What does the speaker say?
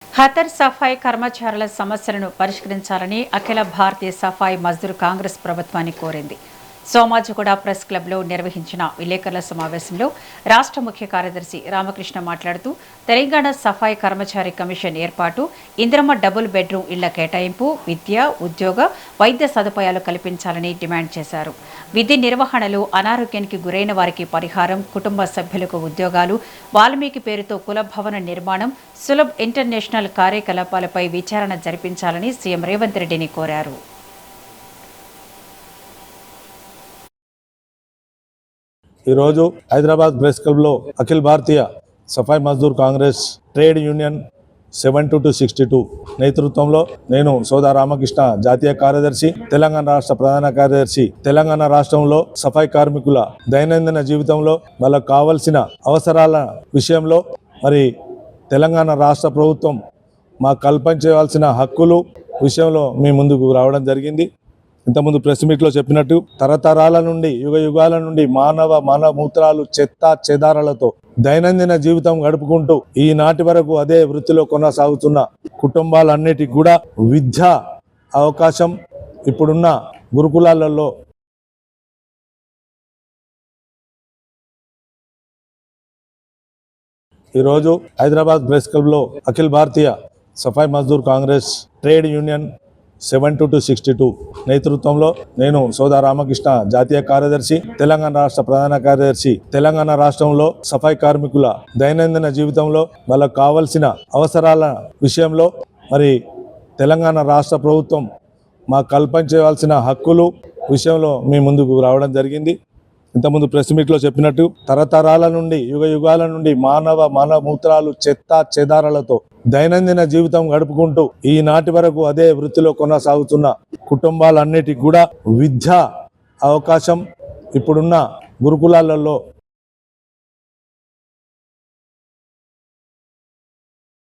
ఖతర్ సఫాయి కర్మచారుల సమస్యలను పరిష్కరించాలని అఖిల భారతీయ సఫాయి మజ్దూర్ కాంగ్రెస్ ప్రభుత్వాన్ని కోరింది. సోమాజిగూడ ప్రెస్ క్లబ్లో నిర్వహించిన విలేకరుల సమావేశంలో రాష్ట్ర ముఖ్య కార్యదర్శి రామకృష్ణ మాట్లాడుతూ తెలంగాణ సఫాయి కర్మచారి కమిషన్ ఏర్పాటు, ఇందిరమ్మ డబుల్ బెడ్రూమ్ ఇళ్ల కేటాయింపు, విద్య, ఉద్యోగ, వైద్య సదుపాయాలు కల్పించాలని డిమాండ్ చేశారు. విధి నిర్వహణలో అనారోగ్యానికి గురైన వారికి పరిహారం, కుటుంబ సభ్యులకు ఉద్యోగాలు, వాల్మీకి పేరుతో కుల భవన నిర్మాణం, సులభ్ ఇంటర్నేషనల్ కార్యకలాపాలపై విచారణ జరిపించాలని సీఎం రేవంత్ రెడ్డిని కోరారు. ఈరోజు హైదరాబాద్ ప్రెస్ క్లబ్లో అఖిల భారతీయ సఫాయి మజ్దూర్ కాంగ్రెస్ ట్రేడ్ యూనియన్ 72-62 నేతృత్వంలో నేను సోదా రామకృష్ణ జాతీయ కార్యదర్శి, తెలంగాణ రాష్ట్ర ప్రధాన కార్యదర్శి, తెలంగాణ రాష్ట్రంలో సఫాయి కార్మికుల దైనందిన జీవితంలో వాళ్ళకు కావలసిన అవసరాల విషయంలో మరి తెలంగాణ రాష్ట్ర ప్రభుత్వం మాకు కల్పించవలసిన హక్కులు విషయంలో మీ ముందుకు రావడం జరిగింది. ఇంతకుముందు ప్రెస్ మీట్లో చెప్పినట్టు తరతరాల నుండి యుగ యుగాల నుండి మానవ మూత్రాలు చెత్త చెదారాలతో దైనందిన జీవితం గడుపుకుంటూ ఈనాటి వరకు అదే వృత్తిలో కొనసాగుతున్న కుటుంబాలన్నిటికీ కూడా విద్యా అవకాశం ఇప్పుడున్న గురుకులాలలో ఈరోజు హైదరాబాద్ ప్రెస్ క్లబ్లో అఖిల భారతీయ సఫాయి మజ్దూర్ కాంగ్రెస్ ట్రేడ్ యూనియన్ 72-62 నేతృత్వంలో నేను సోదా రామకృష్ణ జాతీయ కార్యదర్శి, తెలంగాణ రాష్ట్ర ప్రధాన కార్యదర్శి, తెలంగాణ రాష్ట్రంలో సఫాయి కార్మికుల దైనందిన జీవితంలో వాళ్ళకు కావలసిన అవసరాల విషయంలో మరి తెలంగాణ రాష్ట్ర ప్రభుత్వం మాకు కల్పించవలసిన హక్కులు విషయంలో మీ ముందుకు రావడం జరిగింది. ఇంతకుముందు ప్రెస్ మీట్లో చెప్పినట్టు తరతరాల నుండి యుగ యుగాల నుండి మానవ మూత్రాలు చెత్త చెదారాలతో దైనందిన జీవితం గడుపుకుంటూ ఈనాటి వరకు అదే వృత్తిలో కొనసాగుతున్న కుటుంబాలన్నిటికీ కూడా విద్యా అవకాశం ఇప్పుడున్న గురుకులాలలో